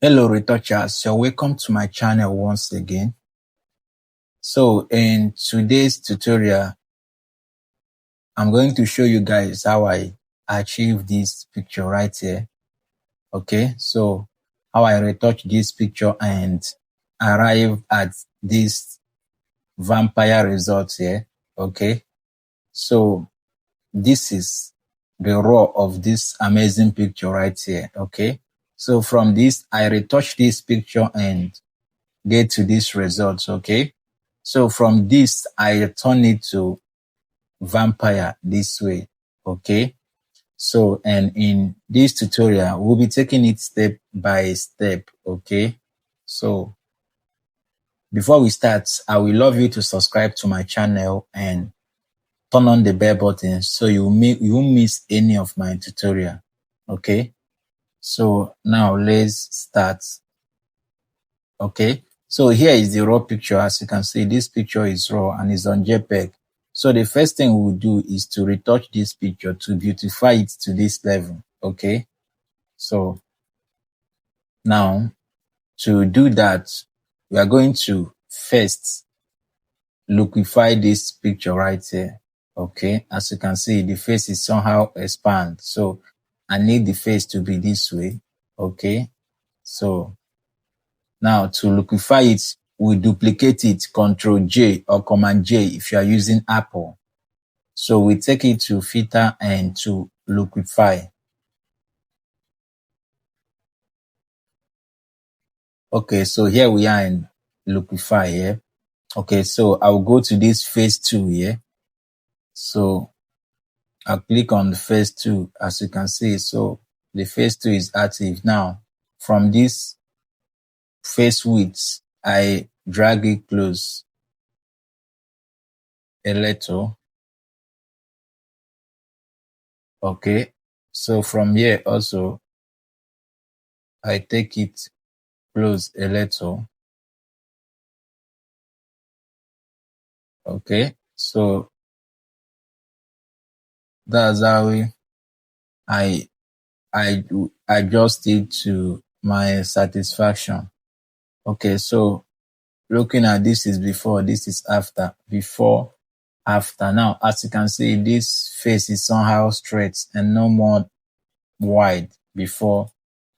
Hello retouchers, so welcome to my channel once again. So in today's tutorial, I'm going to show you guys how I achieve this picture right here. Okay, so how I retouch this picture and arrive at this vampire result here. Okay, so this is the raw of this amazing picture right here. Okay, so from this, I retouch this picture and get to this result. Okay, so from this I turn it to vampire this way. Okay, so and in this tutorial we'll be taking it step by step. Okay, so before we start, I will love you to subscribe to my channel and turn on the bell button so you won't miss any of my tutorial. Okay, so now let's start. Okay, so here is the raw picture. As you can see, this picture is raw and is on JPEG. So the first thing we'll do is to retouch this picture to beautify it to this level. Okay, so now to do that, we are going to first liquefy this picture right here. Okay, as you can see, the face is somehow expand. So I need the face to be this way. Okay, so now to liquefy it, we duplicate it, Control J or Command J if you are using Apple. So we take it to filter and to liquefy. Okay, so here we are in liquefy here. Okay, so I'll go to this phase 2 here. So I'll click on the phase 2 as you can see. So the phase 2 is active. Now from this face width, I drag it close a little. Okay, so from here also I take it close a little. Okay, so that's how I do adjust it to my satisfaction. Okay, so looking at this is before, this is after, before, after. Now, as you can see, this face is somehow straight and no more wide. Before,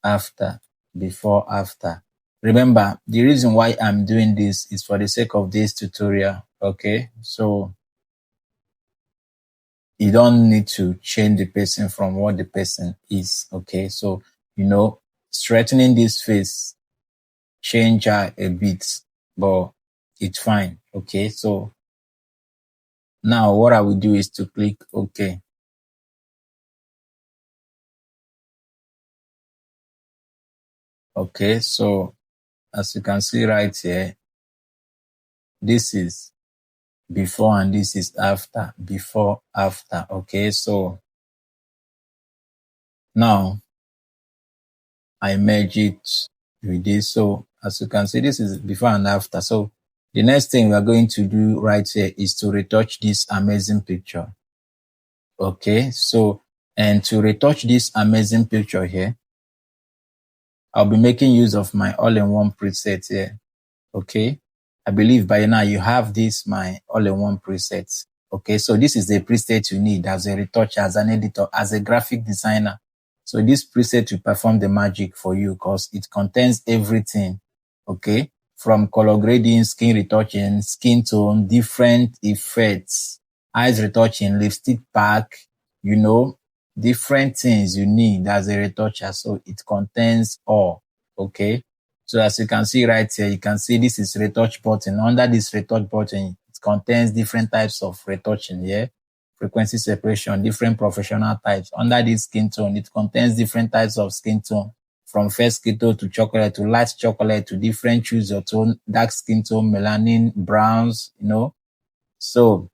after, before, after. Remember, the reason why I'm doing this is for the sake of this tutorial. Okay, so you don't need to change the person from what the person is. Okay, so straightening this face, change her a bit, but it's fine. Okay, so now what I will do is to click OK. Okay, so as you can see right here, this is before and this is after, before, after. Okay, so now I merge it with this. So as you can see, this is before and after. So the next thing we are going to do right here is to retouch this amazing picture. Okay, so and to retouch this amazing picture here, I'll be making use of my all-in-one preset here. Okay, I believe by now you have this, my all-in-one preset. Okay, so this is the preset you need as a retoucher, as an editor, as a graphic designer. So this preset will perform the magic for you because it contains everything. Okay, from color grading, skin retouching, skin tone, different effects, eyes retouching, lipstick pack, different things you need as a retoucher. So it contains all. Okay, so as you can see right here, you can see this is retouch button. Under this retouch button, it contains different types of retouching here. Frequency separation, different professional types. Under this skin tone, it contains different types of skin tone. From fair skin tone to chocolate to light chocolate to different choose your tone, dark skin tone, melanin, browns, So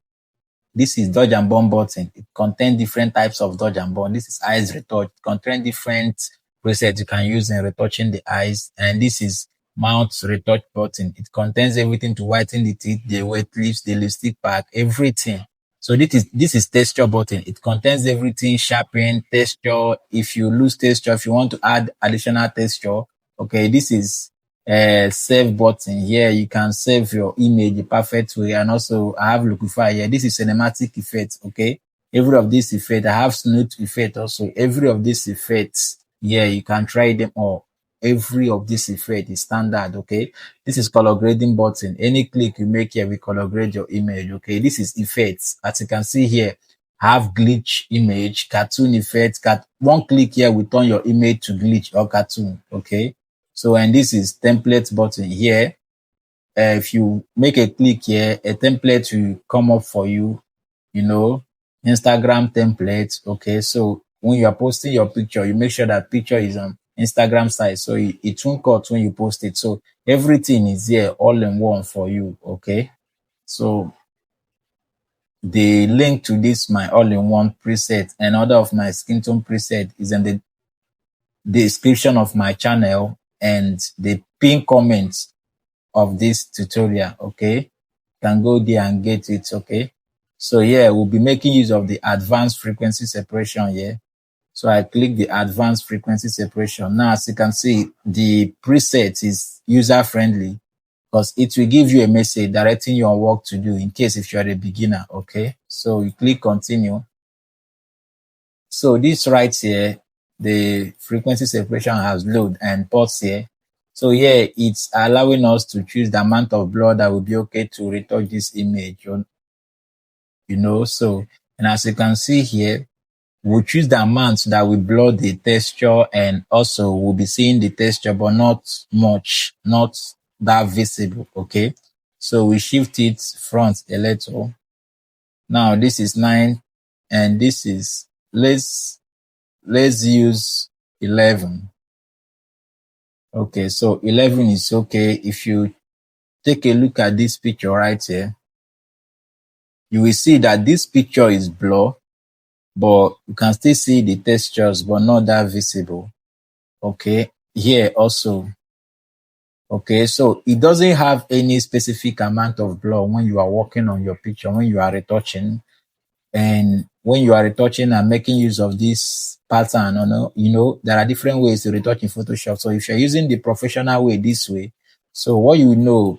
this is dodge and burn button. It contains different types of dodge and burn. This is eyes retouch. It contains different presets you can use in retouching the eyes. And this is mouth retouch button. It contains everything to whiten the teeth, the wet lips, the lipstick pack, everything. So this is texture button. It contains everything, sharpen, texture. If you lose texture, if you want to add additional texture, Okay, this is save button here. You can save your image the perfect way. And also I have Liquify here. This is cinematic effect. Okay, every of these effects, I have smooth effect also. Every of these effects, yeah, you can try them all. Every of this effect is standard. Okay, this is color grading button. Any click you make here will color grade your image. Okay, this is effects. As you can see here, have glitch image, cartoon effect. One click here will turn your image to glitch or cartoon. Okay, so and this is template button here. If you make a click here, a template will come up for you, you know, Instagram template. Okay, so when you are posting your picture, you make sure that picture is on Instagram site, so it won't cut when you post it. So everything is here all in one for you. Okay, so the link to this my all-in-one preset and other of my skin tone preset is in the description of my channel and the pinned comments of this tutorial. Okay, you can go there and get it. Okay, so yeah, we'll be making use of the advanced frequency separation here. So I click the advanced frequency separation. Now, as you can see, the preset is user friendly because it will give you a message directing you on what to do in case if you're a beginner. Okay, so you click continue. So this right here, the frequency separation has load and pause here. So here it's allowing us to choose the amount of blur that will be okay to retouch this image, so, and as you can see here, we'll choose the amount that will blur the texture, and also we'll be seeing the texture, but not much, not that visible. Okay, so we shift it front a little. Now this is 9 and this is, let's use 11. Okay, so 11 is okay. If you take a look at this picture right here, you will see that this picture is blur, but you can still see the textures, but not that visible. Okay, here also. Okay, so it doesn't have any specific amount of blur when you are working on your picture, when you are retouching. And when you are retouching and making use of this pattern, there are different ways to retouch in Photoshop. So if you're using the professional way, this way, so what you know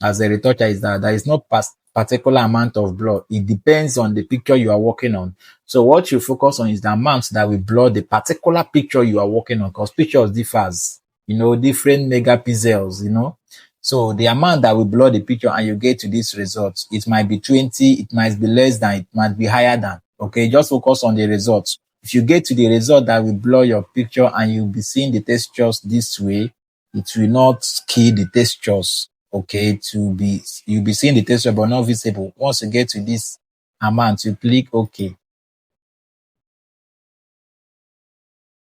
as a retoucher is that there is no particular amount of blur. It depends on the picture you are working on. So what you focus on is the amount that will blur the particular picture you are working on, because pictures differs, different megapixels. So the amount that will blur the picture and you get to this result, it might be 20, it might be less than, it might be higher than. Okay, just focus on the results. If you get to the result that will blur your picture and you'll be seeing the textures this way, it will not kill the textures. Okay, you'll be seeing the texture but not visible. Once you get to this amount, you click OK.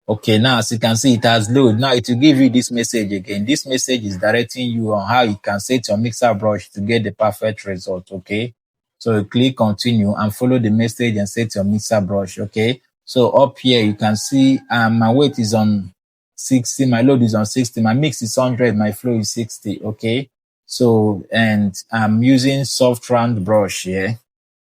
Okay, now as you can see, it has loaded. Now it will give you this message again. This message is directing you on how you can set your mixer brush to get the perfect result. Okay, so you click continue and follow the message and set your mixer brush. Okay, so up here you can see my weight is on 60, my load is on 60, my mix is 100, my flow is 60. Okay, so and I'm using soft round brush here.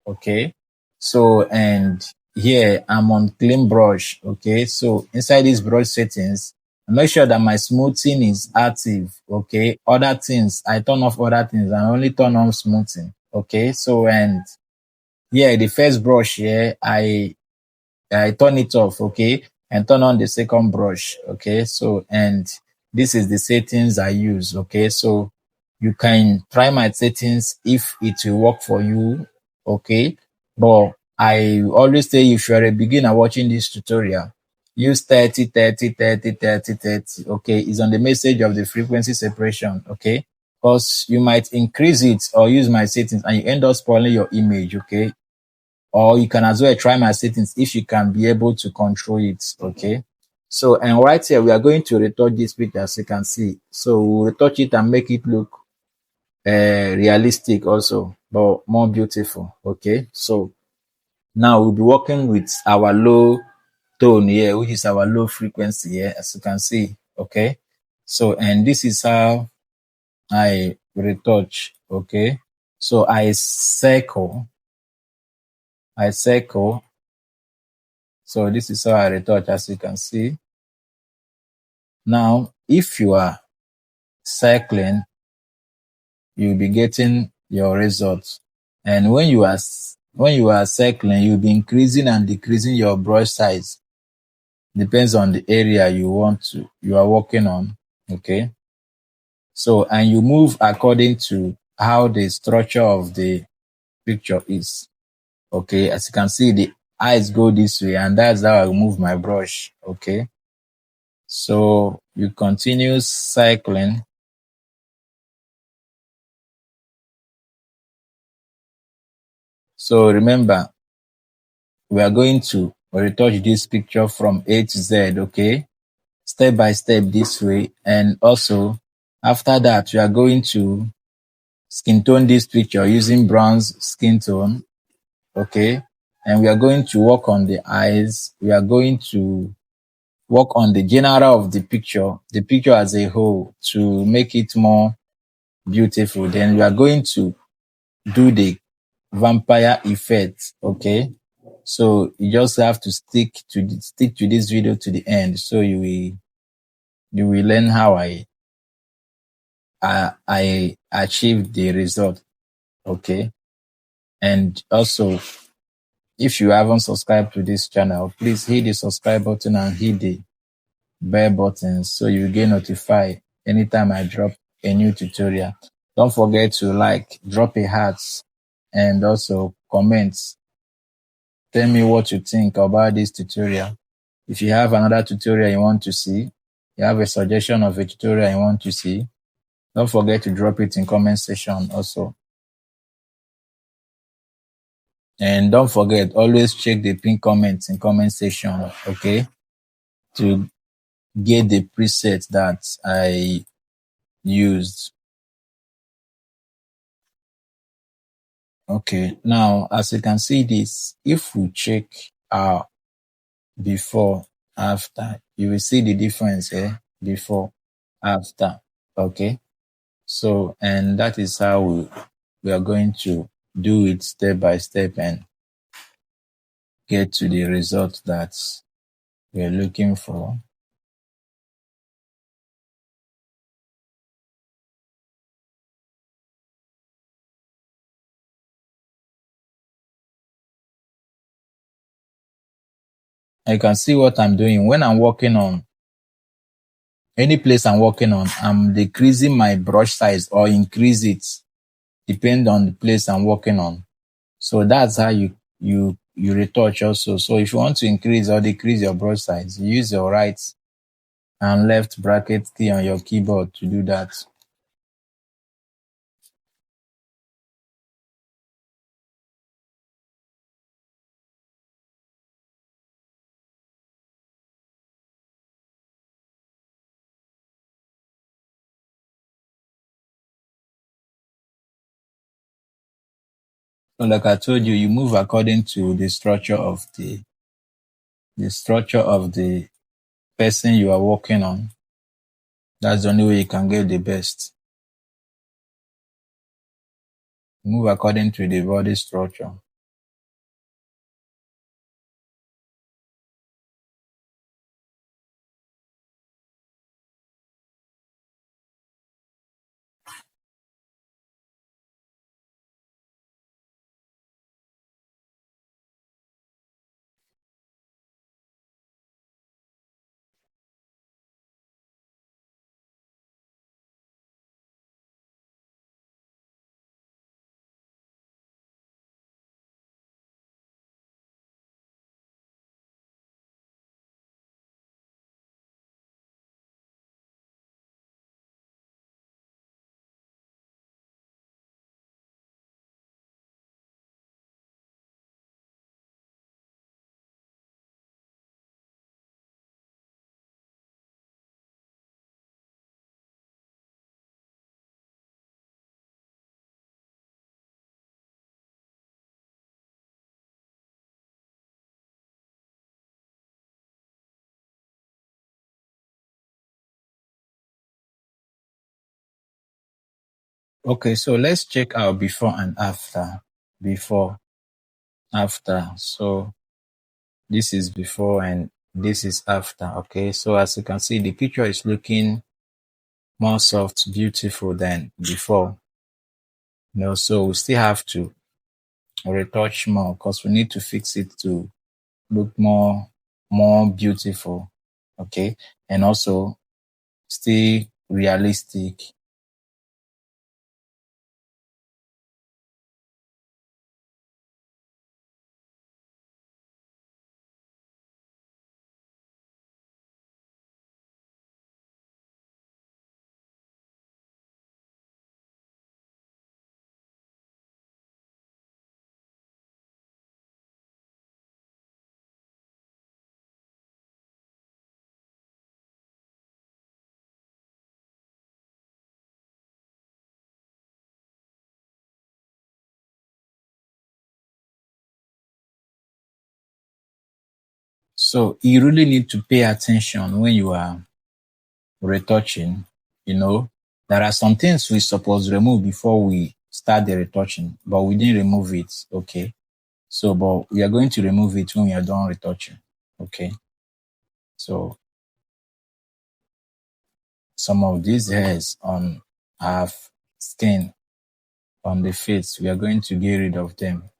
Okay, so and here I'm on clean brush. Okay, so inside this brush settings, make sure that my smoothing is active. Okay, other things, I turn off other things and only turn on smoothing. Okay, so and yeah, the first brush here, I turn it off. Okay, and turn on the second brush. Okay, so and this is the settings I use. Okay, so you can try my settings if it will work for you. Okay, but I always say if you're a beginner watching this tutorial, use 30, 30, 30, 30, 30. Okay, it's on the message of the frequency separation. Okay, because you might increase it or use my settings and you end up spoiling your image. Okay, or you can as well try my settings if you can be able to control it. Okay, so and right here we are going to retouch this picture, as you can see. So we'll retouch it and make it look realistic also, but more beautiful. Okay, so now we'll be working with our low tone here, which is our low frequency here, as you can see. Okay, so and this is how I retouch. Okay, so I circle. So this is how I retouch, as you can see. Now, if you are cycling, you'll be getting your results. And when you are cycling, you'll be increasing and decreasing your brush size. Depends on the area you are working on. Okay. So, and you move according to how the structure of the picture is. Okay. As you can see, the eyes go this way, and that's how I move my brush. Okay. So you continue cycling. So remember, we are going to retouch this picture from A to Z, okay? Step by step this way. And also, after that, we are going to skin tone this picture using bronze skin tone, okay? And we are going to work on the eyes. We are going to work on the general of the picture as a whole, to make it more beautiful. Then we are going to do the vampire effect, okay? So you just have to stick to this video to the end, so you will learn how I achieved the result, okay? And also, if you haven't subscribed to this channel, please hit the subscribe button and hit the bell button so you get notified anytime I drop a new tutorial. Don't forget to like, drop a heart, and also comment. Tell me what you think about this tutorial. If you have another tutorial you want to see, you have a suggestion of a tutorial you want to see, don't forget to drop it in comment section also. And don't forget, always check the pinned comments in comment section, okay, to get the preset that I used. Okay, now as you can see this, if we check our before, after, you will see the difference here, before, after, okay. So, and that is how we are going to do it step by step and get to the result that we're looking for. I can see what I'm doing when I'm working on any place I'm working on. I'm decreasing my brush size or increase it, depend on the place I'm working on. So that's how you retouch also. So if you want to increase or decrease your brush size, you use your right and left bracket key on your keyboard to do that. So like I told you, you move according to the structure of the person you are working on. That's the only way you can get the best. Move according to the body structure. Okay, so let's check out before and after. Before, after. So this is before and this is after. Okay, so as you can see, the picture is looking more soft, beautiful than before. So we still have to retouch more because we need to fix it to look more beautiful. Okay, and also stay realistic. So you really need to pay attention when you are retouching. There are some things we supposed remove before we start the retouching, but we didn't remove it. Okay. So, but we are going to remove it when we are done retouching. Okay. So some of these hairs on our skin on the face, we are going to get rid of them.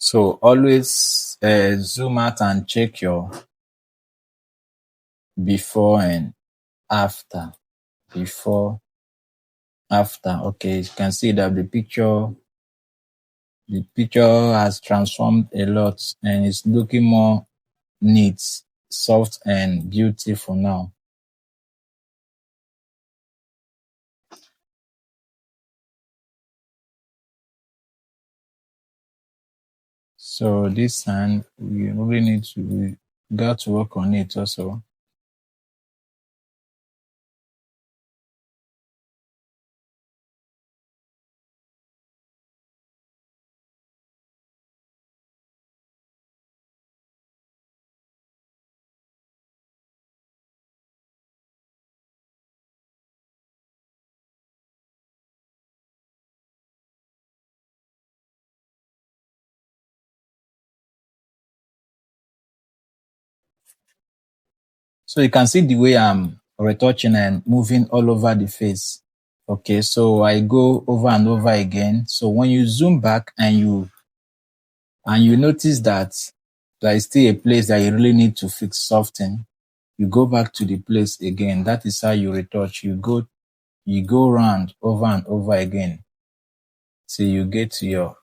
So always zoom out and check your before and after. Before, after. Okay, you can see that the picture has transformed a lot and it's looking more neat, soft, and beautiful now. So this hand, we got to work on it also. So you can see the way I'm retouching and moving all over the face. Okay, so I go over and over again. So when you zoom back and you notice that there is still a place that you really need to fix something, you go back to the place again. That is how you retouch. You go round over and over again till you get to your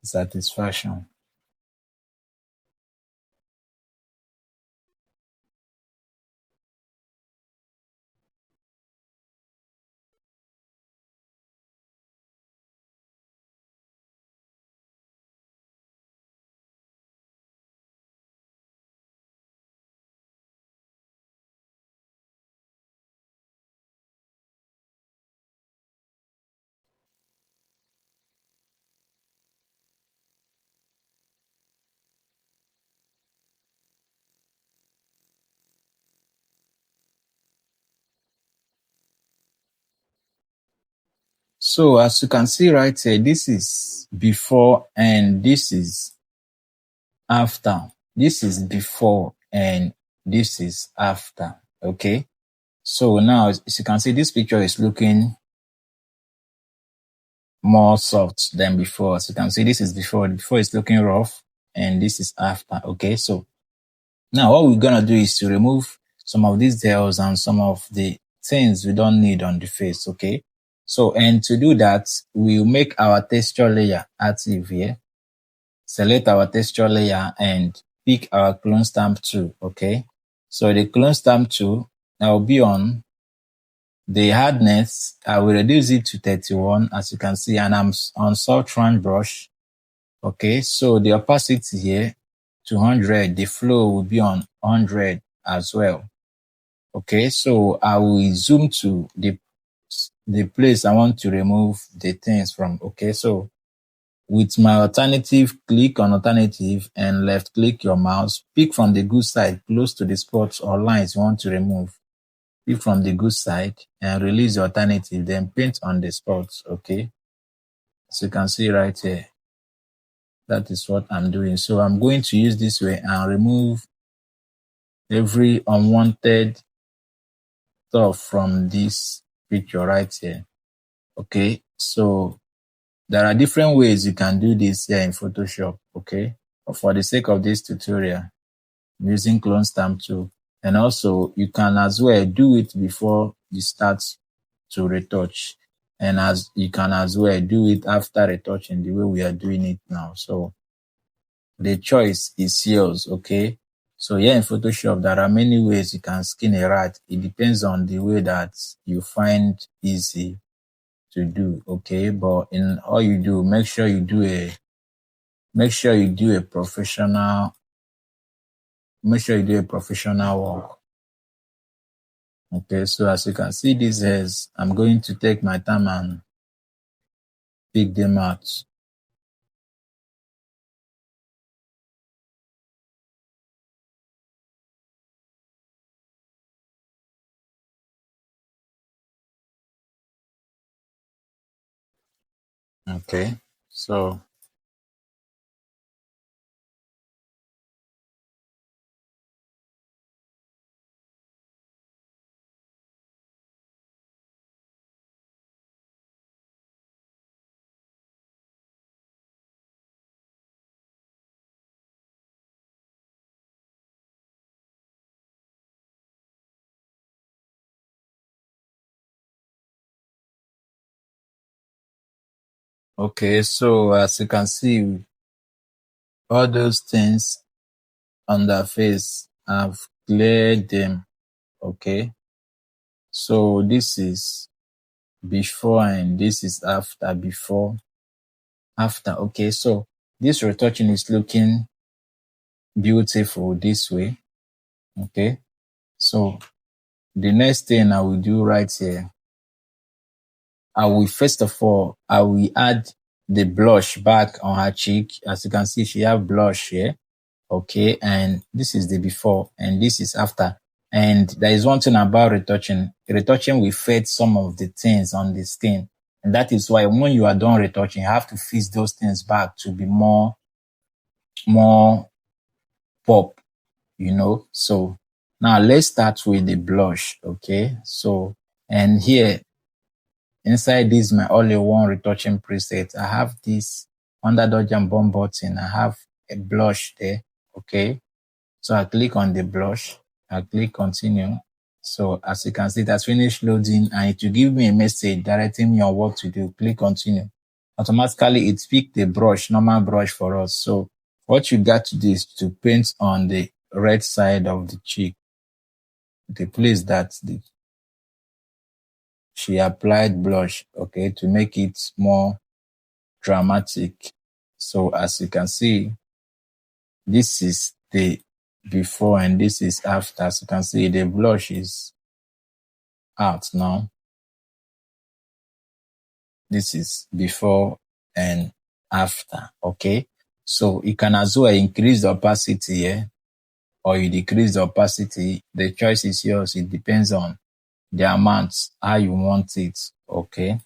satisfaction. So as you can see right here, this is before and this is after. This is before and this is after. Okay. So now, as you can see, this picture is looking more soft than before. As you can see, this is before. Before it's looking rough and this is after. Okay. So now what we're going to do is to remove some of these gels and some of the things we don't need on the face. Okay. So, and to do that, we'll make our texture layer active here. Select our texture layer and pick our clone stamp tool. Okay. So the clone stamp tool now will be on The hardness, I will reduce it to 31, as you can see, and I'm on soft round brush. Okay, so the opacity here, 200, the flow will be on 100 as well. Okay, so I will zoom to the place I want to remove the things from. Okay, so with my alternative, click on alternative and left click your mouse. Pick from the good side close to the spots or lines you want to remove. Pick from the good side and release the alternative, then paint on the spots. Okay, so you can see right here. That is what I'm doing. So I'm going to use this way and remove every unwanted stuff from this picture right here. Okay, so there are different ways you can do this here in Photoshop. Okay, but for the sake of this tutorial, I'm using clone stamp tool. And also you can as well do it before you start to retouch. And as you can as well do it after retouching the way we are doing it now. So the choice is yours, okay? So here in Photoshop, there are many ways you can skin a rat. It depends on the way that you find easy to do, okay? But in all you do, make sure you do a professional work. Okay, so as you can see these hairs, I'm going to take my time and pick them out. Okay, so okay, so as you can see, all those things on the face, I've cleared them. Okay, so this is before and this is after. Before, after. Okay, so this retouching is looking beautiful this way. Okay, so the next thing I will do right here, I will first of all add the blush back on her cheek. As you can see, she have blush here. Okay, and this is the before and this is after. And there is one thing about retouching. Retouching will fade some of the things on the skin. And that is why when you are done retouching, you have to fix those things back to be more pop, you know. So now let's start with the blush. Okay, so and here inside this my all-in-one retouching preset, I have this under dodge and bomb button. I have a blush there. Okay, so I click on the blush, I click continue. So as you can see, it has finished loading and it will give me a message directing me on what to do. Click continue. Automatically it picked the brush, normal brush for us. So what you got to do is to paint on the red side of the cheek, the place that she applied blush, okay, to make it more dramatic. So as you can see, this is the before and this is after. As you can see, the blush is out now. This is before and after. Okay, so you can as well increase the opacity here or you decrease the opacity. The choice is yours. It depends on the amount how you want it. Okay,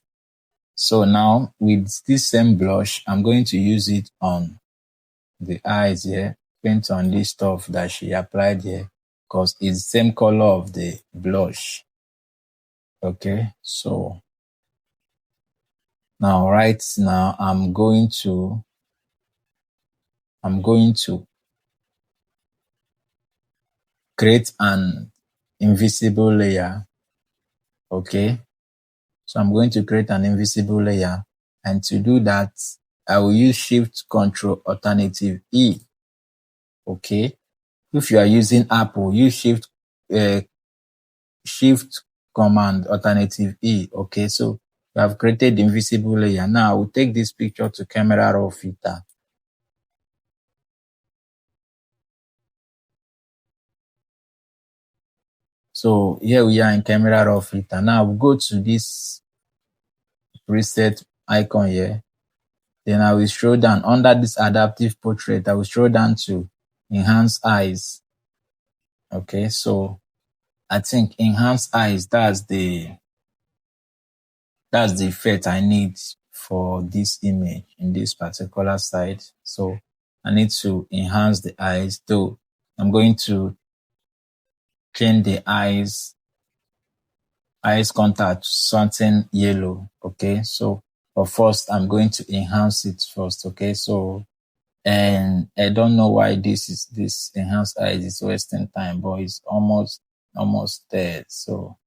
so now with this same blush, I'm going to use it on the eyes here. Paint on this stuff that she applied here because it's the same color of the blush. Okay, so now right now I'm going to create an invisible layer. Okay, so I'm going to create an invisible layer, and to do that I will use Shift Control Alternative E. Okay, if you are using Apple, use Shift Command Alternative E. Okay, so we have created the invisible layer. Now we'll take this picture to camera raw filter. So here we are in camera raw filter. Now we'll go to this preset icon here. Then I will scroll down under this adaptive portrait. I will scroll down to enhance eyes. Okay, so I think enhance eyes, that's the effect I need for this image in this particular side. So I need to enhance the eyes, though I'm going to change the eyes contact to something yellow. Okay, so but first I'm going to enhance it first. Okay, so and I don't know why this enhanced eyes is wasting time, but it's almost there. So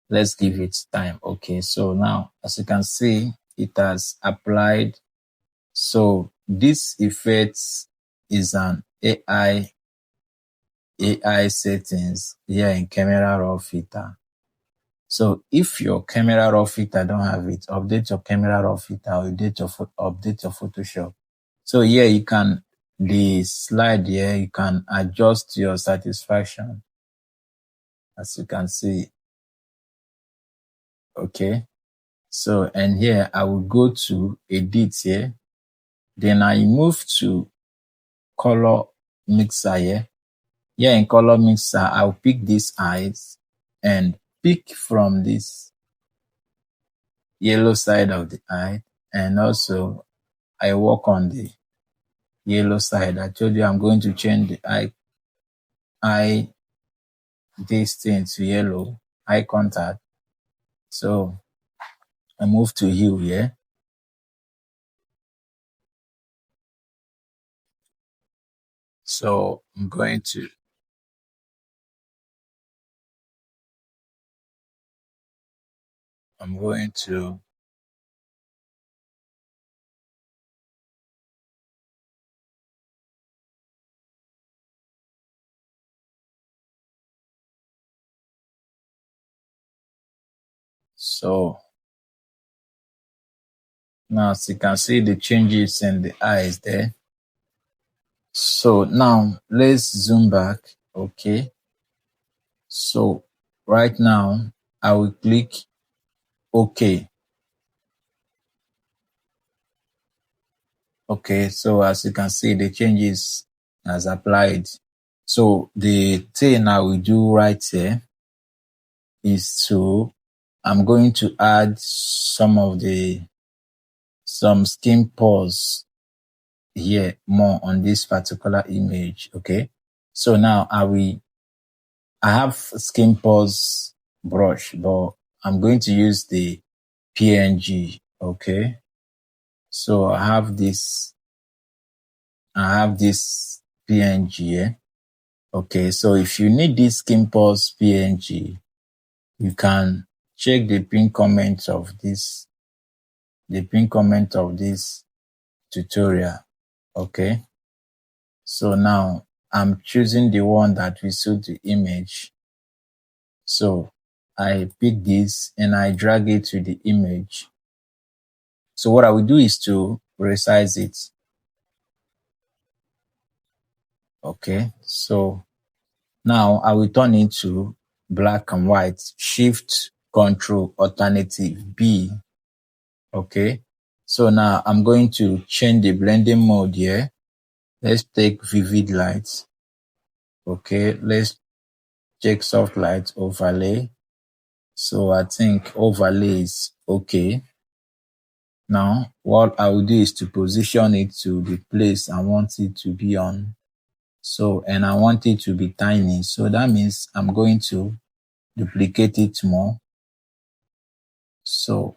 let's give it time. Okay, so now as you can see, it has applied. So this effect is an AI settings here in camera raw filter. So if your camera raw filter don't have it, update your camera raw filter or update your Photoshop. So here you can, the slide here, you can adjust your satisfaction. As you can see. Okay. So, and here I will go to edit here. Then I move to color mixer here. Here in color mixer, I'll pick these eyes and pick from this yellow side of the eye. And also I work on the yellow side. I told you I'm going to change the eye this thing to yellow, eye contact. So I move to hue here. So I'm going to so now as you can see the changes in the eyes there. So now let's zoom back. Okay. So right now I will click OK. Okay, so as you can see, the changes has applied. So the thing I will do right here is I'm going to add some skin pores here more on this particular image. Okay, so now I have skin pores brush, but I'm going to use the PNG. Okay, so I have this PNG here. Okay, so if you need this skin pulse PNG, you can check the pinned comment of this tutorial. Okay, so now I'm choosing the one that will suit the image. So I pick this and I drag it to the image. So what I will do is to resize it. Okay, so now I will turn it to black and white. Shift Control Alternative B. Okay, so now I'm going to change the blending mode here. Let's take vivid light. Okay, let's check soft light overlay. So I think overlay is okay. Now what I will do is to position it to the place I want it to be on. So, and I want it to be tiny. So that means I'm going to duplicate it more. So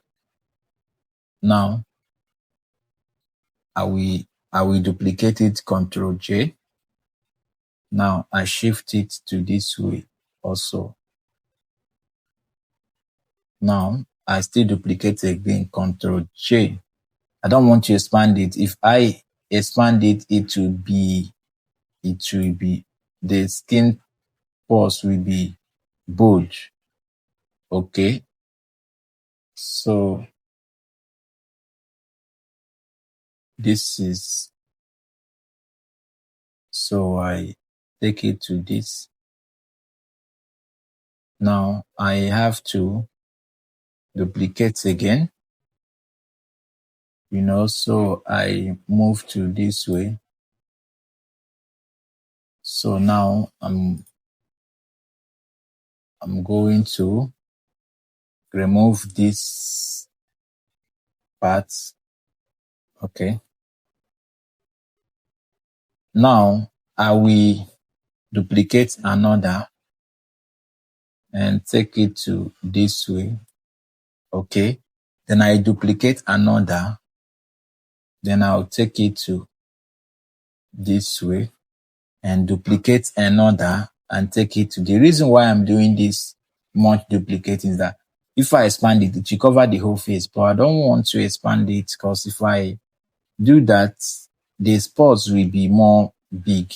now I will duplicate it, Ctrl J. Now I shift it to this way also. Now I still duplicate again, Ctrl J. I don't want to expand it. If I expand it, it will be the skin pores will be bold. Okay. So this is, so I take it to this. Now I have to duplicate again, so I move to this way. So now I'm going to remove this part. Okay. Now I will duplicate another and take it to this way. Okay. Then I duplicate another. Then I'll take it to this way and duplicate another and take it to. The reason why I'm doing this much duplicating is that if I expand it, it will cover the whole face, but I don't want to expand it because if I do that, the spots will be more big.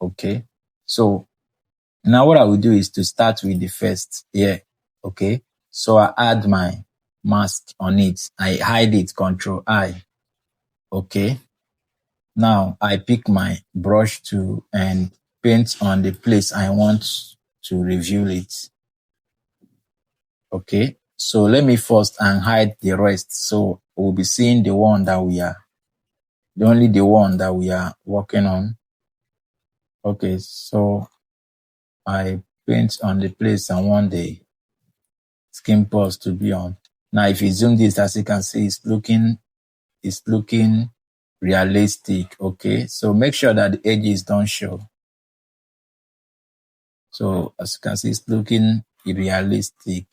Okay. So now what I will do is to start with the first here. Okay. So I add my mask on it. I hide it, Control I. Okay. Now I pick my brush tool and paint on the place I want to reveal it. Okay. So let me first and hide the rest. So we'll be seeing the one that we are, only the one that we are working on. Okay. So I paint on the place I want the skin pulse to be on. Now, if you zoom this, as you can see, it's looking realistic. Okay. So make sure that the edges don't show. So as you can see, it's looking realistic,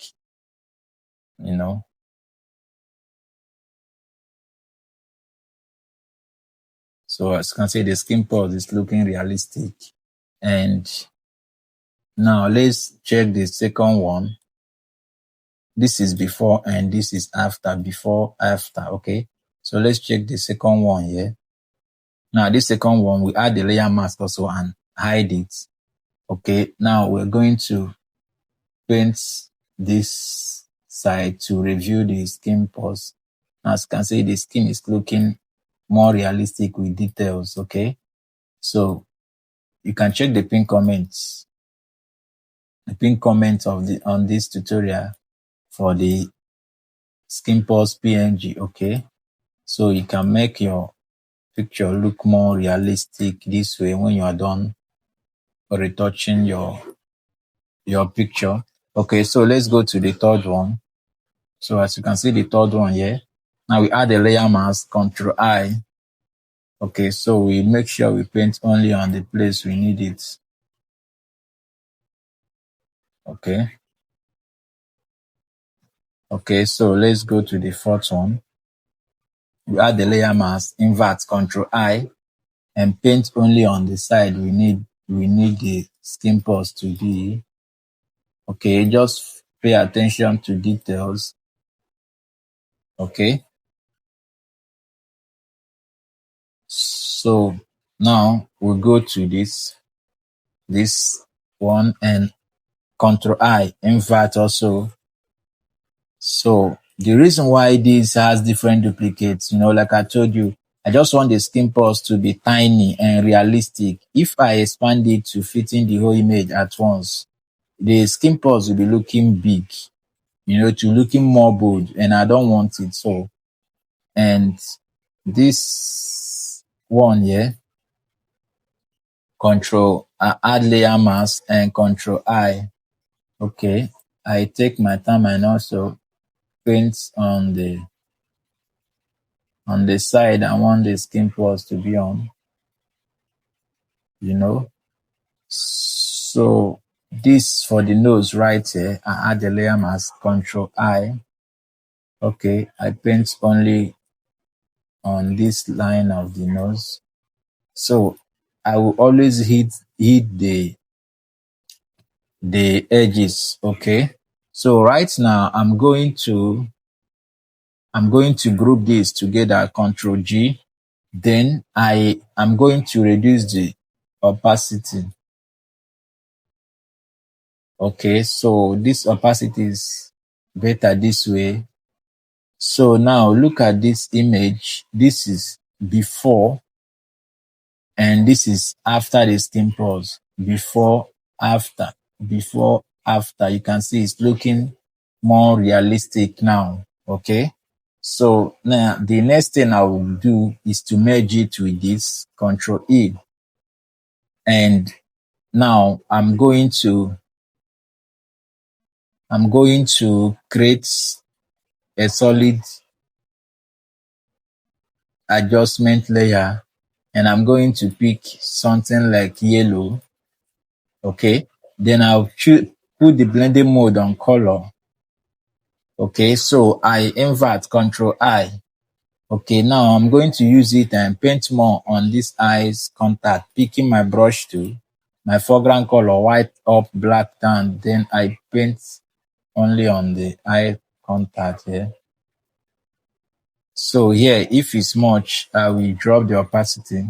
So as you can see, the skin pulse is looking realistic. And now let's check the second one. This is before and this is after, before, after. Okay. So let's check the second one here. Now this second one, we add the layer mask also and hide it. Okay. Now we're going to paint this side to review the skin pulse. As you can see, the skin is looking more realistic with details. Okay. So you can check the pinned comments. The pinned comments on this tutorial for the skin pulse PNG. Okay. So you can make your picture look more realistic this way when you are done retouching your picture. Okay, so let's go to the third one. So as you can see, the third one here. Now we add a layer mask, Control I. Okay, so we make sure we paint only on the place we need it. Okay. Okay, so let's go to the fourth one. We add the layer mask, invert, Control I, and paint only on the side we need the skin pulse to be. Okay, just pay attention to details. Okay. So now we'll go to this one and Control I, invert also. So the reason why this has different duplicates, like I told you, I just want the skin pulse to be tiny and realistic. If I expand it to fit in the whole image at once, the skin pulse will be looking big, to looking more bold, and I don't want it so. And this one here, add layer mask and Control I. Okay, I take my time and also paint on the side I want the skin pulse to be on. So this for the nose right here, I add the layer mask, Control I. Okay, I paint only on this line of the nose. So I will always hit the edges. Okay. So right now I'm going to group this together, Control G. Then I am going to reduce the opacity. Okay, so this opacity is better this way. So now look at this image. This is before and this is after the skin pause. Before, after, before, after. You can see it's looking more realistic now. Okay. So now the next thing I will do is to merge it with this Control E. And now I'm going to create a solid adjustment layer, and I'm going to pick something like yellow. Okay. Then I'll put the blending mode on color. Okay. So I invert Control I. Okay. Now I'm going to use it and paint more on this eyes contact, picking my brush tool, my foreground color, white up, black down. Then I paint only on the eye contact here. So here, if it's much, I will drop the opacity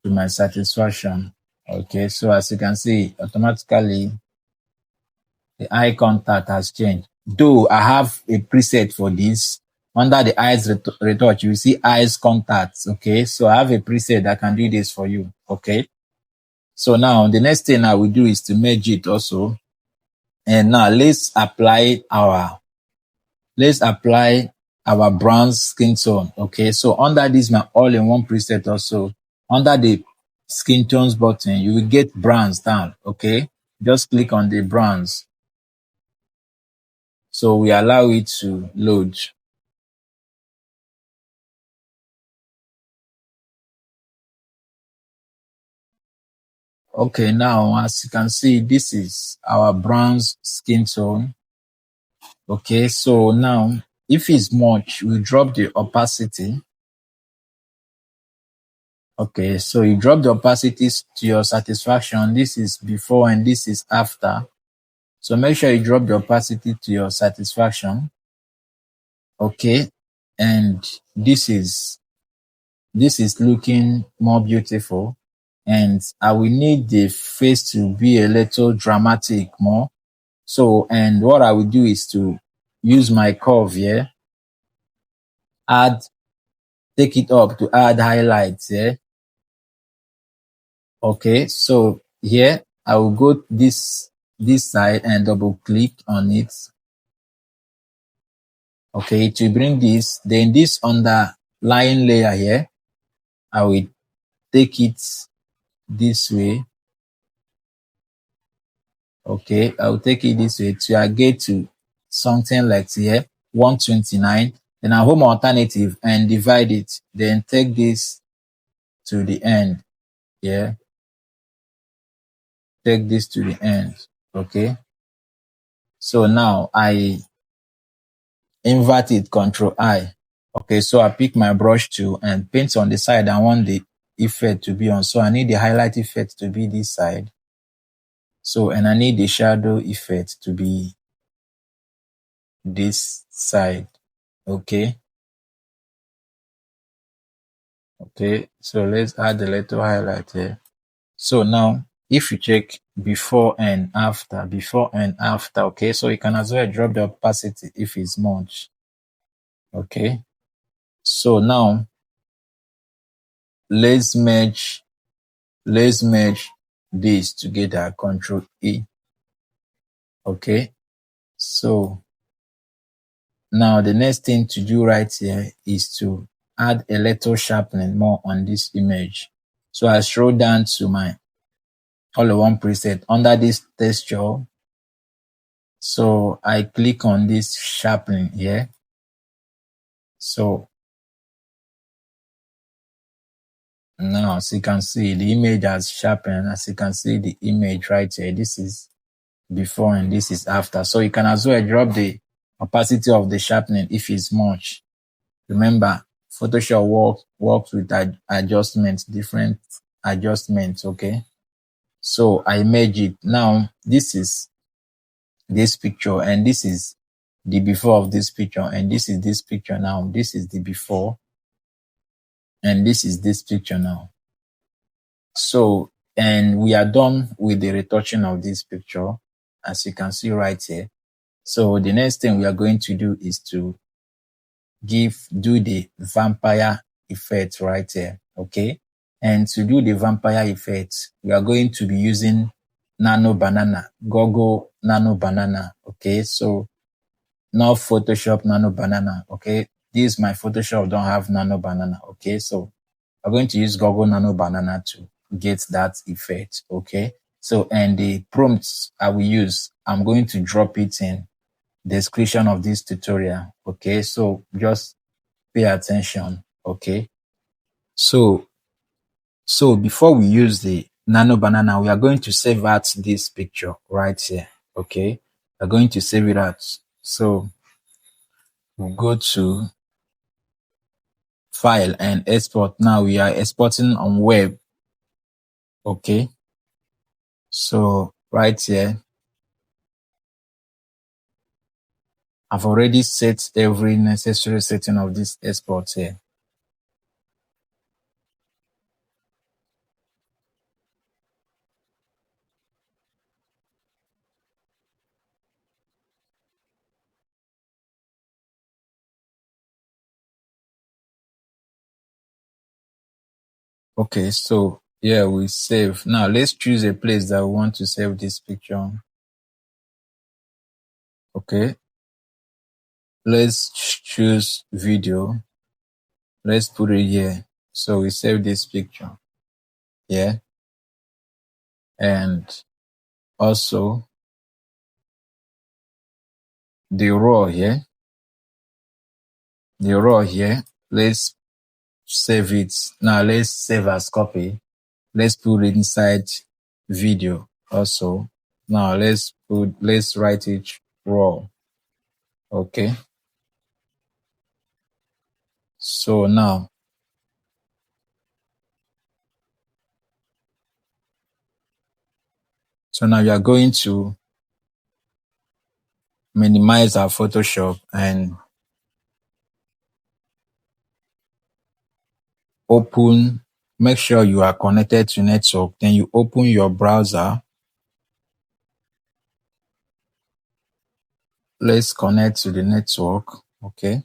to my satisfaction. Okay, so as you can see, automatically the eye contact has changed. Though I have a preset for this, under the eyes retouch, you see eyes contacts. Okay, so I have a preset that can do this for you. Okay, so now the next thing I will do is to merge it also. And now let's apply our bronze skin tone. Okay, so under this my all-in-one preset also, under the skin tones button, you will get bronze down. Okay, just click on the bronze. So we allow it to load. Okay, now as you can see, this is our bronze skin tone. Okay, so now if it's much, we drop the opacity. Okay, so you drop the opacities to your satisfaction. This is before and this is after. So make sure you drop the opacity to your satisfaction. Okay, and this is looking more beautiful. And I will need the face to be a little dramatic more. So, and what I will do is to use my curve here, take it up to add highlights here. Okay, so here I will go this side and double click on it. Okay, to bring this, then this underlying layer here, I will take it this way. Okay, I will take it this way till I get to something like here, 129. Then I home alternative and divide it. Then take this to the end. Yeah. Take this to the end. Okay. So now I invert it, Control I. Okay, so I pick my brush tool and paint on the side I want the effect to be on. So I need the highlight effect to be this side. So, and I need the shadow effect to be this side. Okay. Okay, so let's add a little highlight here. So now, if you check before and after, okay, so you can as well drop the opacity if it's much. Okay, so now let's merge this together, Control E. Okay, so now the next thing to do right here is to add a little sharpening more on this image. So I scroll down to my all-in-one preset under this texture. So I click on this sharpening here. So now, as you can see, the image has sharpened. As you can see, the image right here, this is before and this is after. So you can as well drop the opacity of the sharpening if it's much. Remember, Photoshop works with adjustments, different adjustments. Okay. So I merge it. Now, this is this picture and this is the before of this picture and this is this picture now. This is the before and this is this picture now. So, and we are done with the retouching of this picture, as you can see right here. So the next thing we are going to do is to do the vampire effect right here. Okay. And to do the vampire effect, we are going to be using Nano Banana, Google Nano Banana. Okay. So not Photoshop Nano Banana. Okay. This my Photoshop don't have Nano Banana. Okay. So I'm going to use Google Nano Banana to get that effect. Okay. So, and the prompts I will use, I'm going to drop it in description of this tutorial. Okay. So just pay attention. Okay. So, before we use the Nano Banana, we are going to save out this picture right here. Okay. We're going to save it out. So we'll go to file and export. Now we are exporting on web. Okay. So right here, I've already set every necessary setting of this export here. Okay, so yeah, we save. Now let's choose a place that we want to save this picture. Okay, let's choose video. Let's put it here. So we save this picture. Yeah. And also the raw here. The raw here. Let's save it. Now let's save as copy. Let's put it inside video also. Now let's write it raw. Okay. So now you are going to minimize our Photoshop and make sure you are connected to network. Then you open your browser. Let's connect to the network. Okay.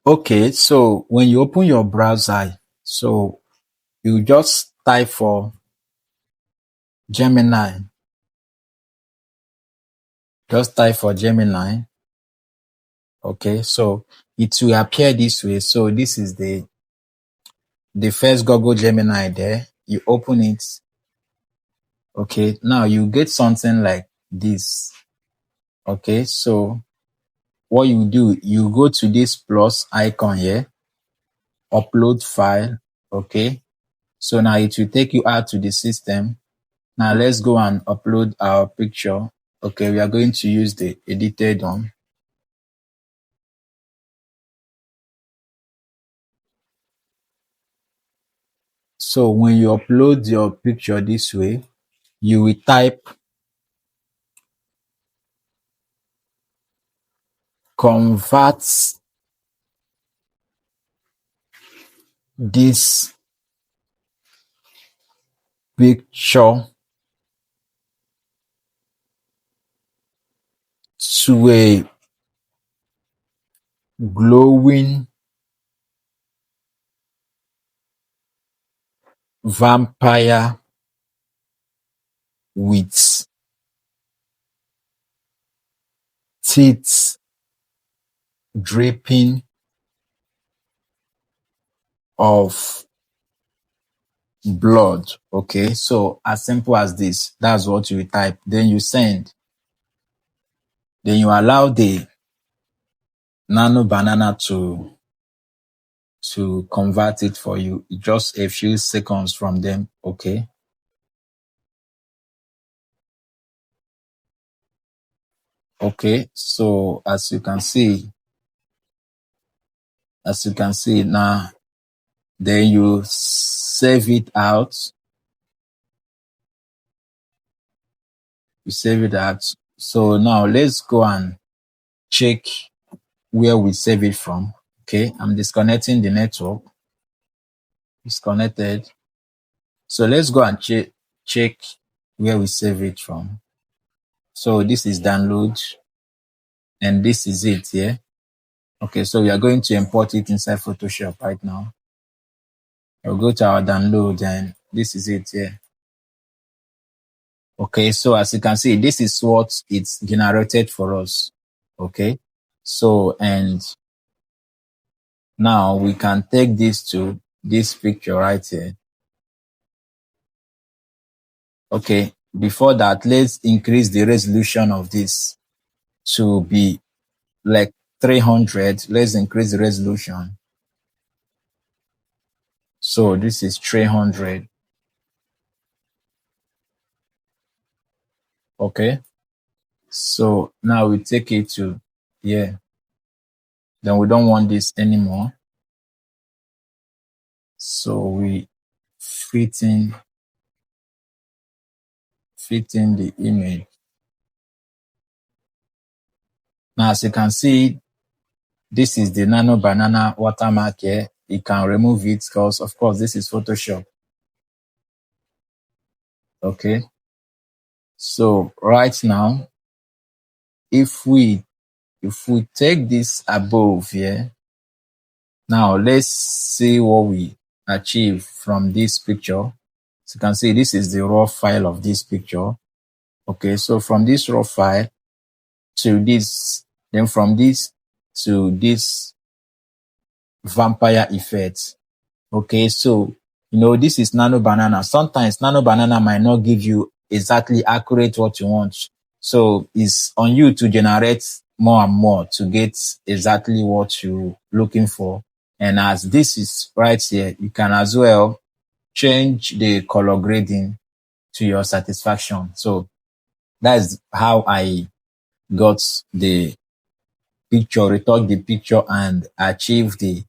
Okay. So when you open your browser, so you just type for Gemini. Just type for Gemini. Okay. So it will appear this way. So this is the first Google Gemini there. You open it. Okay. Now you get something like this. Okay. So what you do, you go to this plus icon here, upload file. Okay. So now it will take you out to the system. Now let's go and upload our picture. Okay. We are going to use the edited one. So when you upload your picture this way, you will type convert this picture to a glowing vampire with teeth dripping of blood. Okay, so as simple as this, that's what you type. Then you send. Then you allow the Nano Banana to convert it for you. Just a few seconds from them. Okay. Okay, so as you can see now, then you save it out. You save it out. So now let's go and check where we save it from. Okay, I'm disconnecting the network. It's connected. So let's go and check. check where we save it from. So this is download, and this is it here. Okay, so we are going to import it inside Photoshop right now. We'll go to our download, and this is it here. Okay, so as you can see, this is what it's generated for us. Okay, so and now we can take this to this picture right here. Okay, before that, let's increase the resolution of this to be like 300. Let's increase the resolution. So this is 300. Okay, so now we take it to here. Then we don't want this anymore. So we fit in the image. Now, as you can see, this is the Nano Banana watermark here. You can remove it because, of course, this is Photoshop. Okay. So right now, if we take this above here, now let's see what we achieve from this picture. So you can see this is the raw file of this picture. Okay, so from this raw file to this, then from this to this vampire effect. Okay, so this is Nano Banana. Sometimes Nano Banana might not give you exactly accurate what you want. So it's on you to generate more and more to get exactly what you're looking for. And as this is right here, you can as well change the color grading to your satisfaction. So that's how I got the picture, retouch the picture, and achieve the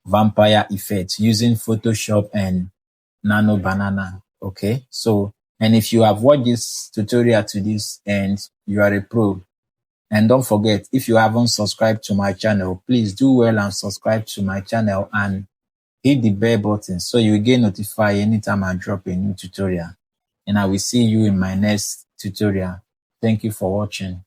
vampire effect using Photoshop and Nano Banana. Okay, so and if you have watched this tutorial to this end, you are a pro. And don't forget, if you haven't subscribed to my channel, please do well and subscribe to my channel and hit the bell button so you will get notified anytime I drop a new tutorial. And I will see you in my next tutorial. Thank you for watching.